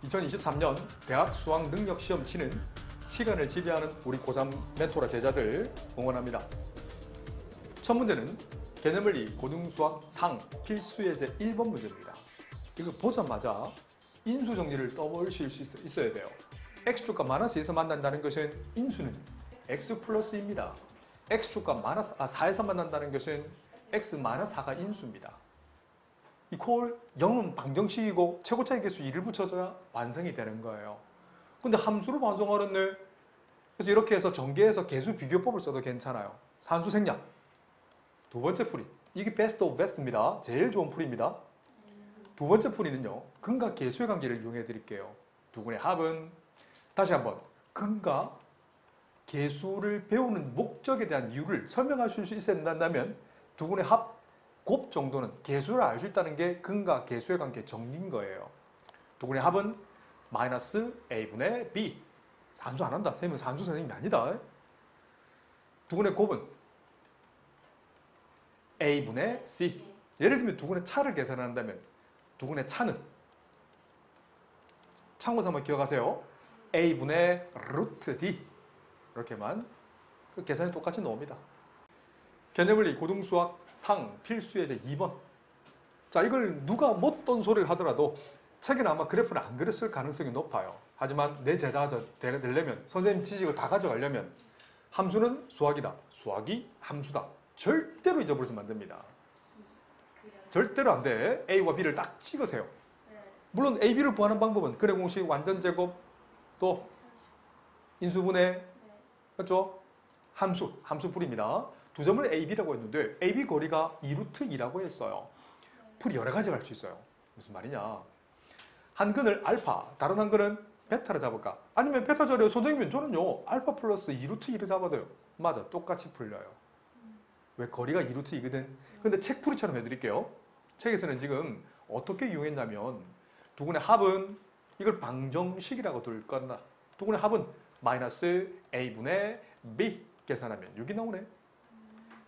2023년 대학 수학 능력 시험 치는 시간을 지배하는 우리 고3 멘토라 제자들 응원합니다. 첫 문제는 개념원리 고등수학 상 필수 예제 1번 문제입니다. 이거 보자마자 인수 정리를 떠올리실 수 있어야 돼요. x축과 마이너스 2에서 만난다는 것은 인수는 x 플러스입니다. x축과 마이너스 4에서 만난다는 것은 x 마이너스 4가 인수입니다. 이퀄 0은 방정식이고 최고차의 개수 2를 붙여줘야 완성이 되는 거예요. 근데 함수로 완성하는 뇌. 그래서 이렇게 해서 전개해서 개수 비교법을 써도 괜찮아요. 산수 생략. 두 번째 풀이. 이게 베스트 오브 베스트입니다. 제일 좋은 풀이입니다. 두 번째 풀이는요. 근과 개수의 관계를 이용해 드릴게요. 두 군의 합은 다시 한번 근과 개수를 배우는 목적에 대한 이유를 설명하실 수 있어야 된다면 두 군의 합 곱 정도는 개수를 알 수 있다는 게 근과 개수의 관계 정리인 거예요. 두 군의 합은 마이너스 a분의 b. 산수 안 한다. 쌤은 산수 선생님이 아니다. 두 군의 곱은 a분의 c. 예를 들면 두 군의 차를 계산한다면 두 군의 차는 참고서 한번 기억하세요. a분의 루트 d. 이렇게만 그 계산이 똑같이 나옵니다. 개념원리 고등수학 상 필수 예제 2번. 자, 이걸 누가 못던 소리를 하더라도 책에는 아마 그래프를 안 그렸을 가능성이 높아요. 하지만 내 제자가 되려면, 선생님 지식을 다 가져가려면 함수는 수학이다. 수학이 함수다. 절대로 잊어버리면 안 됩니다. 절대로 안 돼. A와 B를 딱 찍으세요. 물론 A, B를 구하는 방법은 근의 공식, 완전제곱, 또 인수분해, 그렇죠? 함수풀입니다. 두 점을 A, B라고 했는데 A, B 거리가 2루트 2라고 했어요. 풀이 여러 가지가 할 수 있어요. 무슨 말이냐. 한 근을 알파, 다른 한 근은 베타를 잡을까? 아니면 베타 자리에 선생님은 저는요. 알파 플러스 2루트 2를 잡아도요. 맞아. 똑같이 풀려요. 왜? 거리가 2루트 2거든. 근데 책 풀이처럼 해드릴게요. 책에서는 지금 어떻게 이용했냐면 두 근의 합은 이걸 방정식이라고 둘 건다. 두 근의 합은 마이너스 a분의 b 계산하면 6이 나오네.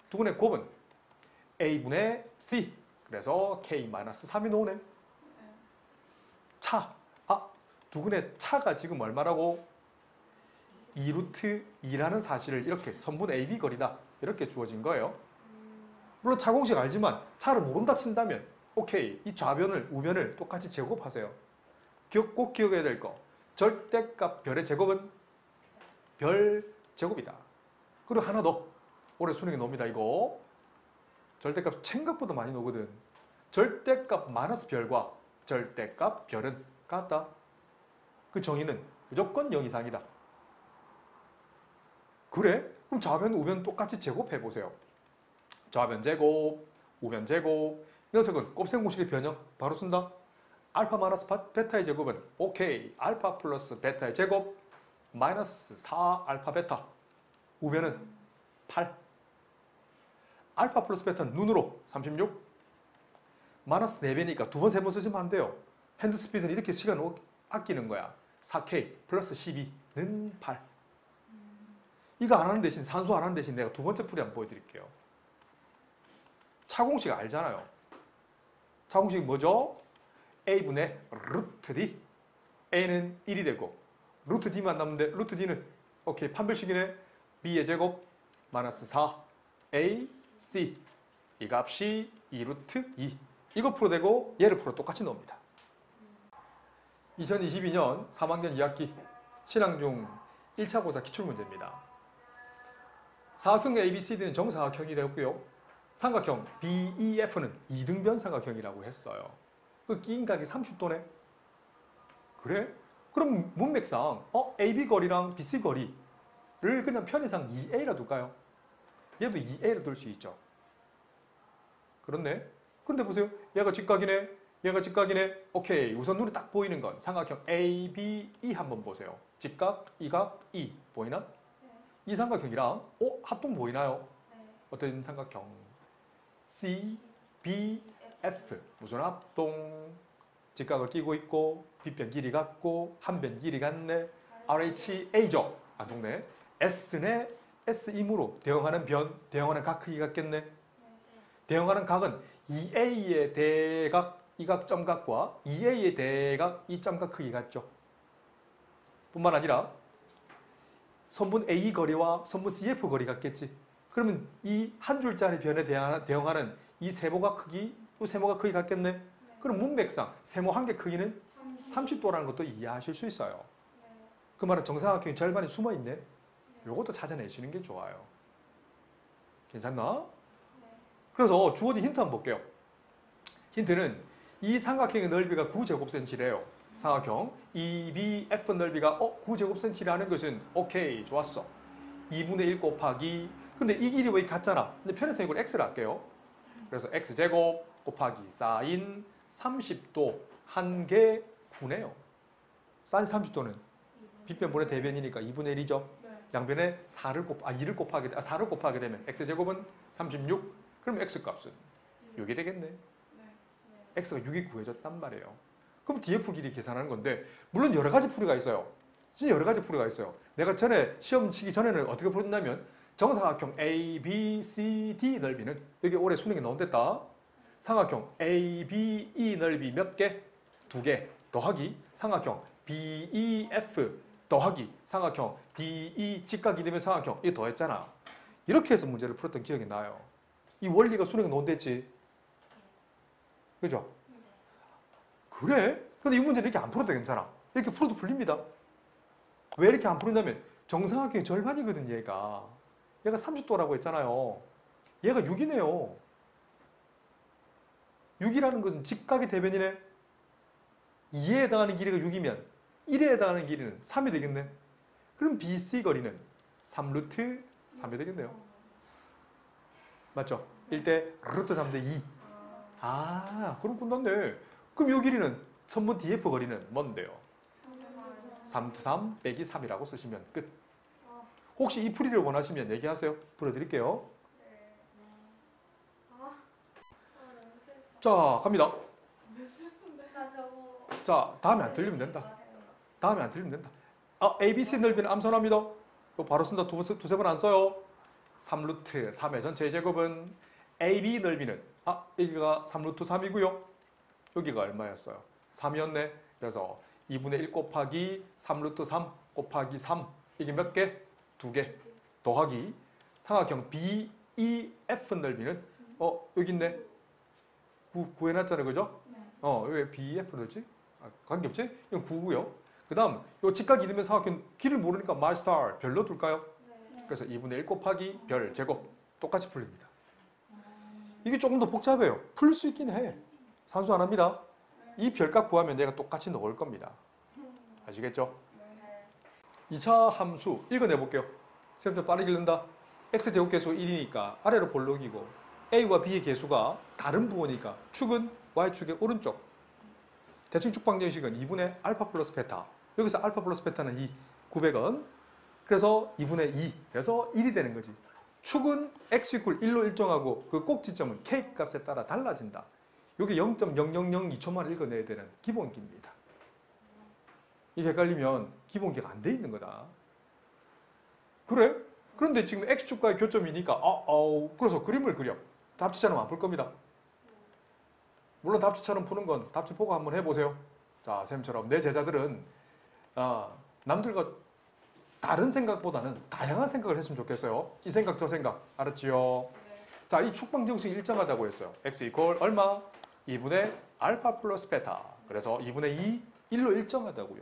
두 근의 곱은 a분의 c. 그래서 k-3이 나오네. 차. 두 근의 차가 지금 얼마라고? 2루트 2라는 사실을 이렇게 선분 AB 거리다. 이렇게 주어진 거예요. 물론 차 공식 알지만 차를 모른다 친다면 오케이. 이 좌변을 우변을 똑같이 제곱하세요. 꼭 기억해야 될 거. 절대값 별의 제곱은 별 제곱이다. 그리고 하나 더. 올해 수능에 나옵니다. 이거. 절대값 생각보다 많이 나오거든. 절대값 마이너스 별과 절대값 별은 같다. 그 정의는 무조건 0 이상이다. 그래? 그럼 좌변, 우변 똑같이 제곱해보세요. 좌변 제곱, 우변 제곱. 녀석은 곱셈 공식의 변형 바로 쓴다. 알파 마이너스 베타의 제곱은 오케이. 알파 플러스 베타의 제곱 마이너스 4 알파 베타. 우변은 8. 알파 플러스 베타는 눈으로 36. 마이너스 4배니까 두 번, 세 번 쓰시면 안 돼요. 핸드 스피드는 이렇게 시간을 아끼는 거야. 4K 플러스 12는 8. 이거 안 하는 대신, 산수 안 하는 대신 내가 두 번째 풀이 한번 보여드릴게요. 차공식 알잖아요. 차공식 뭐죠? A분의 루트 D. A는 1이 되고 루트 D만 남는데 루트 D는 오케이 판별식이네. B의 제곱 마이너스 4 A, C. 이 값이 2루트 2. 이거 풀어대고 얘를 풀어 똑같이 나옵니다. 2022년 3학년 2학기 신앙중 1차 고사 기출문제입니다. 사각형 ABCD는 정사각형이 되었고요. 삼각형 BEF는 이등변 삼각형이라고 했어요. 그 끼인각이 30도네? 그래? 그럼 문맥상 AB 거리랑 BC 거리를 그냥 편의상 2A라 둘까요? 얘도 2A로 둘 수 있죠. 그렇네. 그런데 보세요. 얘가 직각이네. 얘가 직각이네. 오케이. 우선 눈에 딱 보이는 건 삼각형 ABE 한번 보세요. 직각, 이각, E. 보이나? 네. 이 삼각형이랑 합동 보이나요? 네. 어떤 삼각형? CBF. 무슨 합동? 직각을 끼고 있고 빗변 길이 같고 한 변 길이 같네. RHA죠. 안 좋네. S네. S임으로 대응하는 대응하는 각 크기 같겠네. 대응하는 각은 2A의 대각 이 점각과 2a의 대각 이 점각 크기 같죠. 뿐만 아니라 선분 A 거리와 선분 CF 거리 같겠지. 그러면 이 한 줄짜리 변에 대응하는 이 세모가 크기, 이 세모가 크기 같겠네. 그럼 문맥상 세모 한 개 크기는 30도라는 것도 이해하실 수 있어요. 그 말은 정사각형이 절반이 숨어 있네. 요것도 찾아내시는 게 좋아요. 괜찮나? 그래서 주어진 힌트 한번 볼게요. 힌트는 이 삼각형의 넓이가 9제곱센치래요. 삼각형 EBF 넓이가 9제곱센치라는 것은 오케이, 좋았어. 2분의 1 곱하기, 근데 이 길이 왜 같잖아. 근데 편의상 이걸 x를 할게요. 그래서 x제곱 곱하기 사인 30도 한 개 9네요. 사인 30도는 빗변분의 대변이니까 2분의 1이죠. 양변에 2를 곱하게 되면 x제곱은 36. 그럼 x값은 6이 되겠네. x가 6이 구해졌단 말이에요. 그럼 df 길이 계산하는 건데 물론 여러 가지 풀이가 있어요. 진짜 여러 가지 풀이가 있어요. 내가 전에 시험 치기 전에는 어떻게 풀었냐면 정사각형 A, B, C, D 넓이는 여기 올해 수능에 나온댔다. 삼각형 A, B, E 넓이 몇 개? 2개 더하기 삼각형 B, E, F 더하기 삼각형 D, E 직각이 되면 삼각형 이 더했잖아. 이렇게 해서 문제를 풀었던 기억이 나요. 이 원리가 수능에 나온댔지. 그죠? 그래? 근데 이 문제는 이렇게 안 풀어도 괜찮아. 이렇게 풀어도 풀립니다. 왜 이렇게 안 풀린다면 정사각형의 절반이거든 얘가. 얘가 30도라고 했잖아요. 얘가 6이네요. 6이라는 것은 직각의 대변이네. 2에 해당하는 길이가 6이면 1에 해당하는 길이는 3이 되겠네. 그럼 BC 거리는 3루트 3이 되겠네요. 맞죠? 1대 루트 3대 2. 아, 그럼 끝났네. 그럼 이 길이는 선분 DF 거리는 뭔데요? 3루트 3 빼기 3이라고 쓰시면 끝. 혹시 이 풀이를 원하시면 얘기하세요. 풀어드릴게요. 자, 갑니다. 자, 다음에 안 틀리면 된다. 다음에 안 틀리면 된다. ABC 넓이는 암산합니다. 이거 바로 쓴다. 두세 번 안 써요. 3루트 3의 전체 제곱은 AB 넓이는 여기가 3루트 3이고요. 여기가 얼마였어요? 3이었네. 그래서 2분의 1 곱하기 3루트 3 곱하기 3 이게 몇 개? 2개 더하기 삼각형 BEF 넓이는 여기 있네. 구해놨잖아요. 그죠? 왜 BEF 넣었지? 관계없지? 이건 9고요. 그 다음 요 직각이 되면 삼각형 길을 모르니까 마이스타 별로 둘까요? 그래서 2분의 1 곱하기 별 제곱 똑같이 풀립니다. 이게 조금 더 복잡해요. 풀 수 있긴 해. 산수 안 합니다. 이 별값 구하면 내가 똑같이 넣을 겁니다. 아시겠죠? 2차 함수 읽어내볼게요. 쌤좀 빠르게 읽는다. x제곱 계수가 1이니까 아래로 볼록이고 a와 b의 계수가 다른 부호니까 축은 y축의 오른쪽. 대칭축 방정식은 2분의 알파 플러스 베타. 여기서 알파 플러스 베타는 2, 900원. 그래서 2분의 2, 그래서 1이 되는 거지. 축은 x 이퀄 1로 일정하고 그 꼭지점은 k 값에 따라 달라진다. 이게 0.0002초만 읽어내야 되는 기본기입니다. 이게 헷갈리면 기본기가 안 돼 있는 거다. 그래? 그런데 지금 x축과의 교점이니까 그래서 그림을 그려. 답지처럼 안 풀 겁니다. 물론 답지처럼 푸는 건 답지 보고 한번 해보세요. 자, 쌤처럼 내 제자들은 남들과 다른 생각보다는 다양한 생각을 했으면 좋겠어요. 이 생각 저 생각 알았지요? 자, 이 축방정식이 일정하다고 했어요. x 이퀄 얼마? 2분의 알파 플러스 베타. 그래서 2분의 2, 1로 일정하다고요.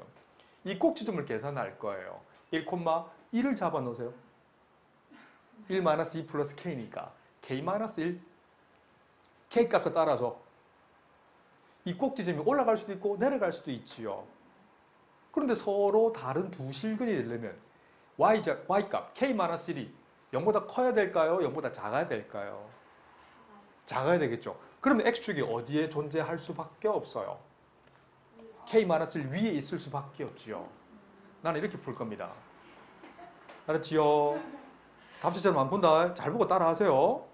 이 꼭지점을 계산할 거예요. 1,1을 잡아 놓으세요. 1-2 플러스 k니까 k-1 k 값을 따라서 이 꼭지점이 올라갈 수도 있고 내려갈 수도 있지요. 그런데 서로 다른 두 실근이 되려면 y값 k-1이 0보다 커야 될까요? 0보다 작아야 될까요? 작아야 되겠죠. 그러면 x축이 어디에 존재할 수밖에 없어요. k-1 위에 있을 수밖에 없지요. 나는 이렇게 풀 겁니다. 알았지요? 답지처럼 안 푼다. 잘 보고 따라하세요.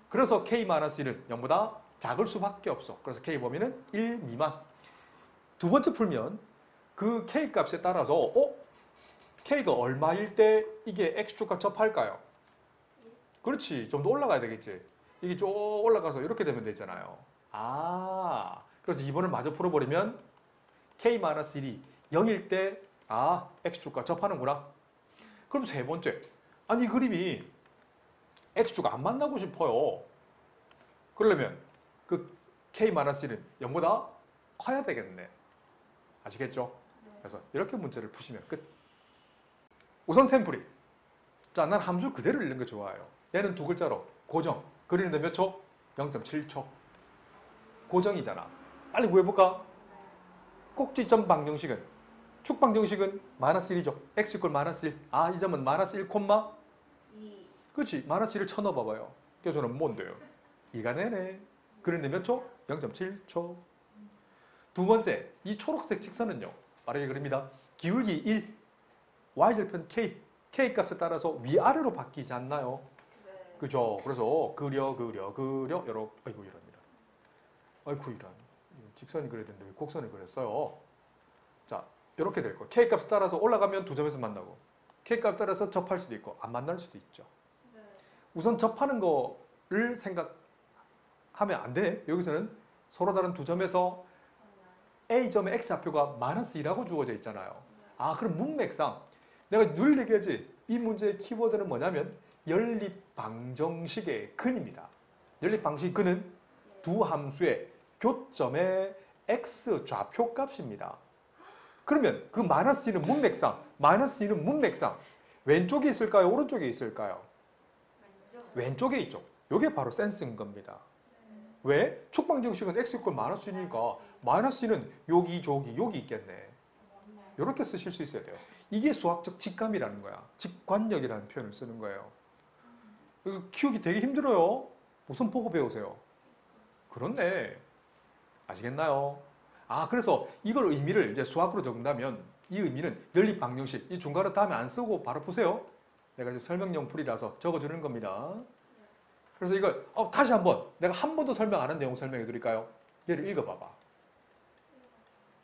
그래서 k-1은 0보다 작을 수밖에 없어. 그래서 k 범위는 1 미만. 두 번째 풀면 그 k 값에 따라서 k가 얼마일 때 이게 x축과 접할까요? 그렇지. 좀 더 올라가야 되겠지. 이게 쭉 올라가서 이렇게 되면 되잖아요. 그래서 2번을 마저 풀어버리면 k-1이 0일 때 x축과 접하는구나. 그럼 세 번째, 아니 이 그림이 x축과 안 만나고 싶어요. 그러려면 그 k-1은 0보다 커야 되겠네. 아시겠죠? 그래서 이렇게 문제를 푸시면 끝. 우선 샘플이. 자, 난 함수 그대로 읽는 거 좋아해요. 얘는 두 글자로 고정. 그리는데 몇 초? 0.7초. 고정이잖아. 빨리 구해볼까? 꼭지점 방정식은, 축 방정식은 -1이죠. x = -1. 이 점은 -1, 2. 그렇지. -1을 쳐넣어봐봐요. 그래서 저는 뭔데요? 2가 내네. 그런데 몇 초? 0.7초. 두 번째, 이 초록색 직선은요. 빠르게 그립니다. 기울기 1, y절편 k, k 값에 따라서 위아래로 바뀌지 않나요? 네. 그죠? 그래서 그려 이렇게 아이고 이럽니다. 아이고 이런 직선이 그려야 되는데 왜 곡선을 그렸어요? 자, 이렇게 될 거. k 값에 따라서 올라가면 두 점에서 만나고 k 값에 따라서 접할 수도 있고 안 만날 수도 있죠. 네. 우선 접하는 거를 생각하면 안 돼. 여기서는 서로 다른 두 점에서 A점의 X좌표가 -2라고 주어져 있잖아요. 그럼 문맥상 내가 늘 얘기하지. 이 문제의 키워드는 뭐냐면 연립방정식의 근입니다. 연립방식 근은 두 함수의 교점의 X좌표 값입니다. 그러면 그 -2는 문맥상 왼쪽에 있을까요? 오른쪽에 있을까요? 왼쪽에 있죠. 이게 바로 센스인 겁니다. 왜? 축방정식은 x = -2니까 -2는 여기 있겠네. 이렇게 쓰실 수 있어야 돼요. 이게 수학적 직감이라는 거야. 직관력이라는 표현을 쓰는 거예요. 이거 키우기 되게 힘들어요. 우선 보고 배우세요. 그렇네. 아시겠나요? 그래서 이걸 의미를 이제 수학으로 적는다면 이 의미는 연립방정식, 이 중괄호 다음에 안 쓰고 바로 보세요. 내가 지금 설명용 풀이라서 적어주는 겁니다. 그래서 이걸 다시 한번 내가 한 번도 설명 안 한 내용 설명해 드릴까요? 얘를 읽어봐봐.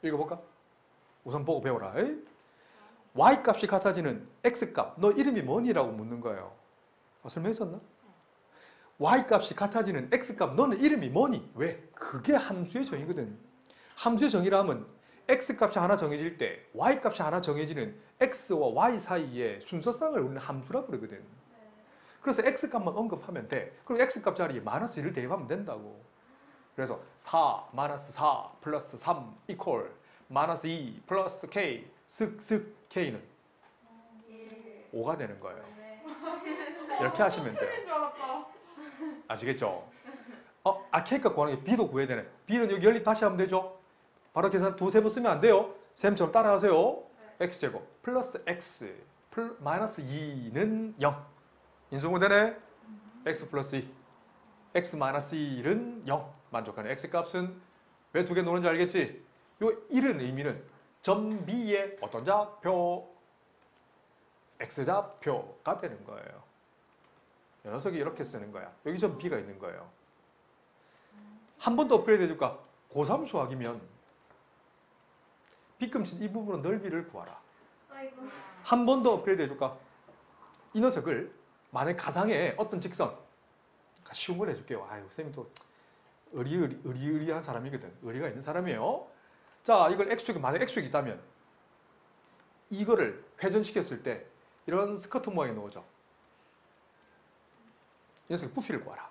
읽어볼까? 우선 보고 배워라. y값이 같아지는 x값, 너 이름이 뭐니라고 묻는 거예요. 설명했었나? y값이 같아지는 x값, 너는 이름이 뭐니? 왜? 그게 함수의 정의거든. 함수의 정의라면 x값이 하나 정해질 때 y값이 하나 정해지는 x와 y 사이의 순서상을 우리는 함수라고 그러거든. 그래서 x값만 언급하면 돼. 그럼 x값 자리에 -1을 대입하면 된다고. 그래서 4 -4 플러스 3 이퀄 -2 플러스 k 슥슥 k는 5가 되는 거예요. 이렇게 하시면 돼요. 아시겠죠? k값 구하는 게 b도 구해야 되네. b는 여기 연립 다시 하면 되죠? 바로 계산 두세 번 쓰면 안 돼요. 쌤처럼 따라하세요. x제곱 플러스 x -2는 0. 인수분 되네. x 플러스 2. x 마이너스 1은 0. 만족하는 x값은 왜 두 개 노는지 알겠지? 요 1은 의미는 점 B의 어떤 좌표? x좌표가 되는 거예요. 이 녀석이 이렇게 쓰는 거야. 여기 점 B가 있는 거예요. 한 번 더 업그레이드 해줄까? 고3 수학이면 B금신 이 부분은 넓이를 구하라. 한 번 더 업그레이드 해줄까? 이 녀석을 만약 가상의 어떤 직선, 쉬운 걸 해줄게요. 쌤이 또 의리한 사람이거든. 의리가 있는 사람이에요. 자, 이걸 x축이 만약 x축이 있다면 이거를 회전시켰을 때 이런 스커트 모양이 나오죠. 이 녀석 부피를 구하라.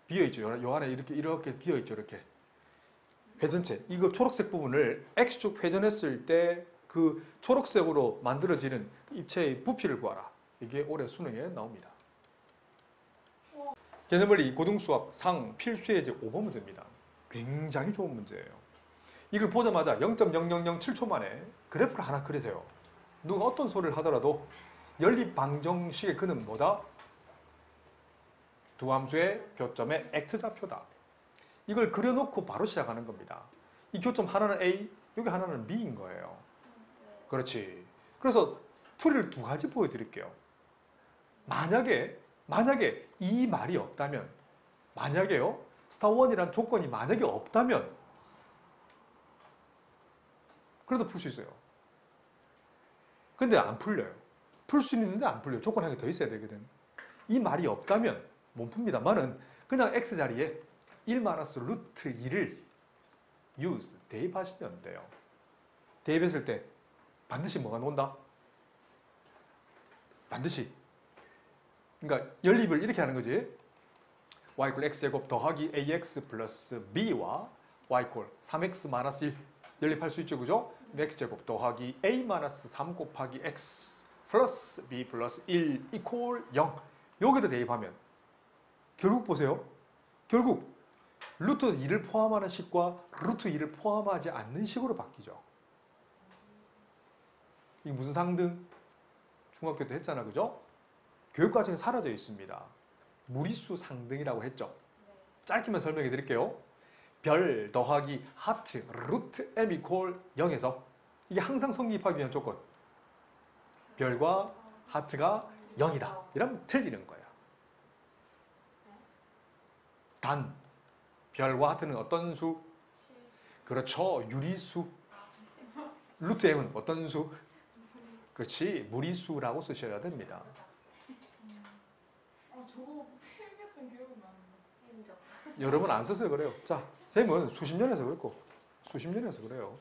비어있죠. 요 안에 이렇게 비어있죠. 이렇게. 회전체. 이거 초록색 부분을 x축 회전했을 때 그 초록색으로 만들어지는 입체의 부피를 구하라. 이게 올해 수능에 나옵니다. 개념원리 고등수학 상 필수 예제 5번 문제입니다. 굉장히 좋은 문제예요. 이걸 보자마자 0.0007초 만에 그래프를 하나 그리세요. 누가 어떤 소리를 하더라도 연립방정식의 근은 뭐다? 두 함수의 교점의 x좌표다. 이걸 그려놓고 바로 시작하는 겁니다. 이 교점 하나는 A, 여기 하나는 B인 거예요. 그렇지. 그래서 풀이를 두 가지 보여드릴게요. 만약에 이 말이 없다면, 만약에요, 스타1이란 조건이 만약에 없다면 그래도 풀 수 있어요. 근데 안 풀려요. 풀 수 있는데 안 풀려요. 조건 한 개 더 있어야 되거든. 이 말이 없다면 못 풉니다만은 그냥 x자리에 1 마이너스 루트 2를 use 대입하시면 돼요. 대입했을 때 반드시 뭐가 나온다? 반드시. 그러니까 연립을 이렇게 하는 거지. y = x제곱 더하기 ax 플러스 b와 y = 3x 마이너스 1 연립할 수 있죠. 그죠? x제곱 더하기 a 마이너스 3 곱하기 x 플러스 b 플러스 1 이퀄 0. 여기다 대입하면 결국 보세요. 결국 루트 2를 포함하는 식과 루트 2를 포함하지 않는 식으로 바뀌죠. 이게 무슨 상등? 중학교 때 했잖아. 그죠? 교육과정에 사라져 있습니다. 무리수 상등이라고 했죠. 짧게만 설명해 드릴게요. 별 더하기 하트 루트 m 이퀄 0에서 이게 항상 성립하기 위한 조건. 별과 하트가 0이다. 이러면 틀리는 거야. 단 별과 하트는 어떤 수? 그렇죠. 유리수. 루트 m은 어떤 수? 그렇지. 무리수라고 쓰셔야 됩니다. 저거 필기했던 기억은 나는데. 인정. 여러분 안 써서 그래요. 자, 쌤은 수십 년에서 그랬고 수십 년에서 그래요.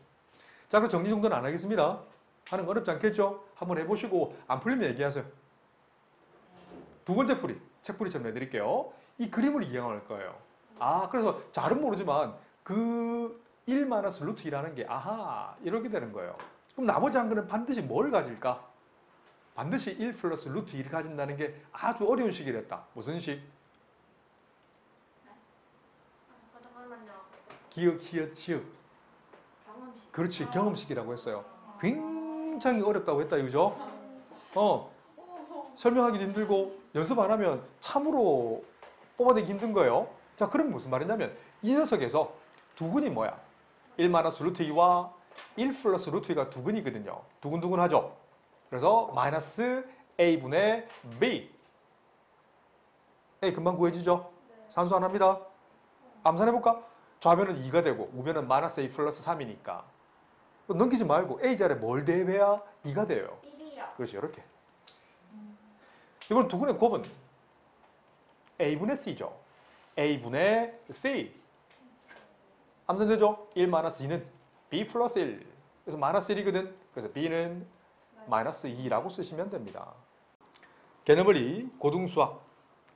자, 그럼 정리 정도는 안 하겠습니다. 하는 거 어렵지 않겠죠? 한번 해보시고 안 풀리면 얘기하세요. 두 번째 풀이, 책풀이처럼 해드릴게요. 이 그림을 이해할 거예요. 아, 그래서 잘은 모르지만 그 1 마이너스 루트 2라는 게 아하 이렇게 되는 거예요. 그럼 나머지 한 거는 반드시 뭘 가질까? 반드시 1 플러스 루트 2를 가진다는 게 아주 어려운 식이랬다. 무슨 식? 잠깐만요. 기역, 히읗, 치읓. 경험식. 그렇지, 경험식이라고 했어요. 굉장히 어렵다고 했다, 이거죠? 설명하기도 힘들고 연습 안 하면 참으로 뽑아내기 힘든 거예요. 자, 그럼 무슨 말이냐면 이 녀석에서 두근이 뭐야? 1 마이너스 루트 2와 1 플러스 루트 2가 두근이거든요. 두근두근하죠? 그래서 마이너스 a분의 b. a 금방 구해지죠? 산수 안 합니다. 암산해볼까? 좌변은 2가 되고 우변은 마이너스 a 플러스 3이니까 넘기지 말고 a 자리에 뭘 대입해야 2가 돼요. 1이요. 그렇지, 이렇게. 이번 두근의 곱은 a분의 c죠. a분의 c. 암산되죠? 1 마이너스 2는 b 플러스 1. 그래서 마이너스 1이거든. 그래서 b는 마이너스 2라고 쓰시면 됩니다. 개념원리 고등수학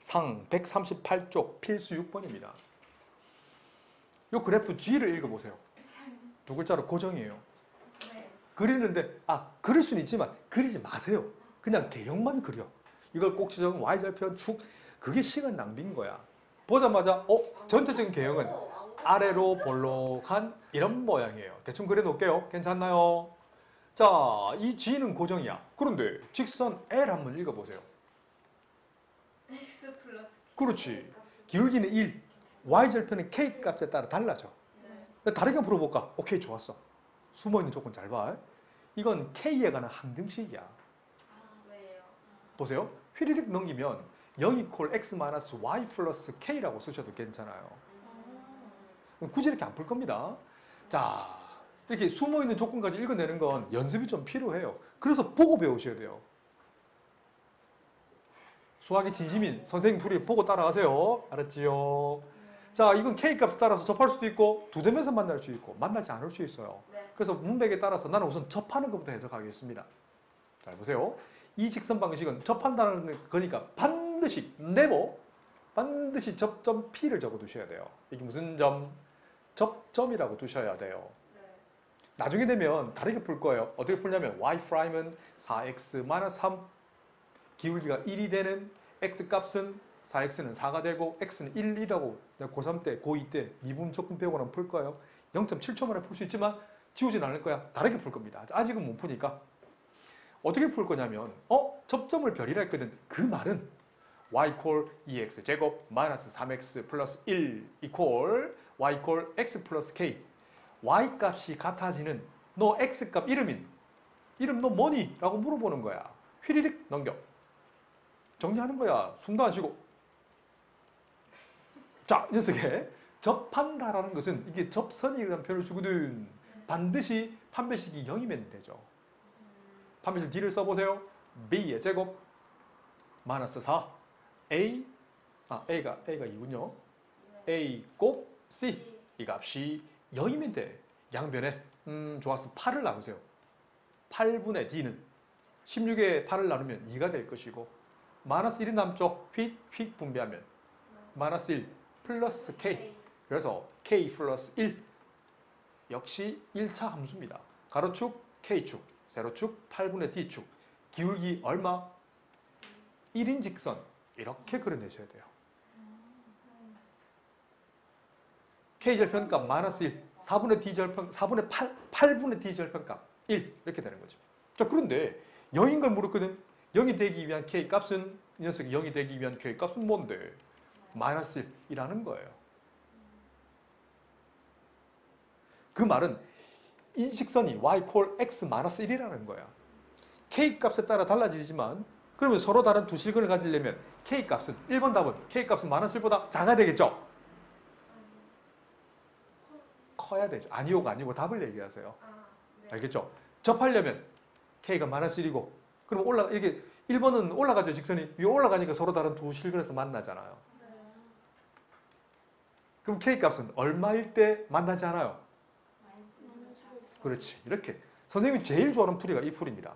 상 138쪽 필수 6번입니다. 이 그래프 G를 읽어보세요. 두 글자로 고정이에요. 네. 그리는데 그릴 수는 있지만 그리지 마세요. 그냥 개형만 그려. 이걸 꼭지점 Y절편 축 그게 시간 낭비인 거야. 보자마자 전체적인 개형은 아래로 볼록한 이런 모양이에요. 대충 그려놓을게요. 괜찮나요? 자, 이 G는 고정이야. 그런데 직선 L 한번 읽어보세요. X 플러스. 그렇지. 기울기는 1. Y절편은 K 값에 따라 달라져. 네. 다르게 풀어볼까? 오케이, 좋았어. 숨어있는 조건 잘 봐. 이건 K에 관한 항등식이야. 왜요? 보세요. 휘리릭 넘기면 0 이퀄 x 마이너스 y 플러스 k라고 쓰셔도 괜찮아요. 굳이 이렇게 안 풀 겁니다. 자, 이렇게 숨어있는 조건까지 읽어내는 건 연습이 좀 필요해요. 그래서 보고 배우셔야 돼요. 수학의 진심인 선생님 풀이 보고 따라가세요. 알았지요? 자, 이건 K값에 따라서 접할 수도 있고 두 점에서 만날 수 있고 만나지 않을 수 있어요. 네. 그래서 문맥에 따라서 나는 우선 접하는 것부터 해석하겠습니다. 잘 보세요. 이 직선 방식은 접한다는 거니까 반드시 반드시 접점 P를 적어두셔야 돼요. 이게 무슨 점? 접점이라고 두셔야 돼요. 네. 나중에 되면 다르게 풀 거예요. 어떻게 풀냐면 y''은 4x-3 기울기가 1이 되는 x값은 4x는 4가 되고 x는 1이라고 고3 때, 고2 때 미분 조건 배우고는 풀 거예요. 0.7초 만에 풀 수 있지만 지우진 않을 거야. 다르게 풀 겁니다. 아직은 못 푸니까. 어떻게 풀 거냐면 접점을 별이라 했거든. 그 말은 y 콜 2x 제곱 마이너스 3x 플러스 1 이퀄 y 콜 x 플러스 k. y 값이 같아지는 너 x 값 이름 너 뭐니? 라고 물어보는 거야. 휘리릭 넘겨. 정리하는 거야. 숨도 안 쉬고. 자, 이 녀석에 접한다라는 것은 이게 접선이라는 표현을 쓰거든. 반드시 판별식이 0이면 되죠. 판별식 D를 써보세요. B의 제곱 마이너스 4 A가 2군요. A 곱 C 이 값이 0이면 돼. 양변에 좋았어. 8을 나누세요. 8분의 d는 16에 8을 나누면 2가 될 것이고 마이너스 1이 남죠. 휙휙 분배하면 마이너스 1 플러스 k. 그래서 k 플러스 1 역시 1차 함수입니다. 가로축 k축, 세로축 8분의 d축. 기울기 얼마? 1인 직선. 이렇게 그려내셔야 돼요. k절편값 마이너스 1, 4분의 d절편, 4분의 8분의 d절편값 1 이렇게 되는 거죠. 자, 그런데 0인 걸 물었거든. 0이 되기 위한 k값은 이 녀석이 0이 되기 위한 k값은 뭔데? 마이너스 1이라는 거예요. 그 말은 이 직선이 y 콜 x 마이너스 1이라는 거야. k값에 따라 달라지지만 그러면 서로 다른 두 실근을 가지려면 k값은 1번 답은 k값은 마이너스 1보다 작아야 되겠죠? 커야 되죠. 아니오가 아니고 답을 얘기하세요. 알겠죠? 접하려면 k가 마이너스 1이고 그럼 이게 1번은 올라가죠. 직선이 위에 올라가니까 서로 다른 두 실근에서 만나잖아요. 그럼 k값은 얼마일 때 만나지 않아요? 그렇지. 이렇게 선생님이 제일 좋아하는 풀이가 이 풀입니다.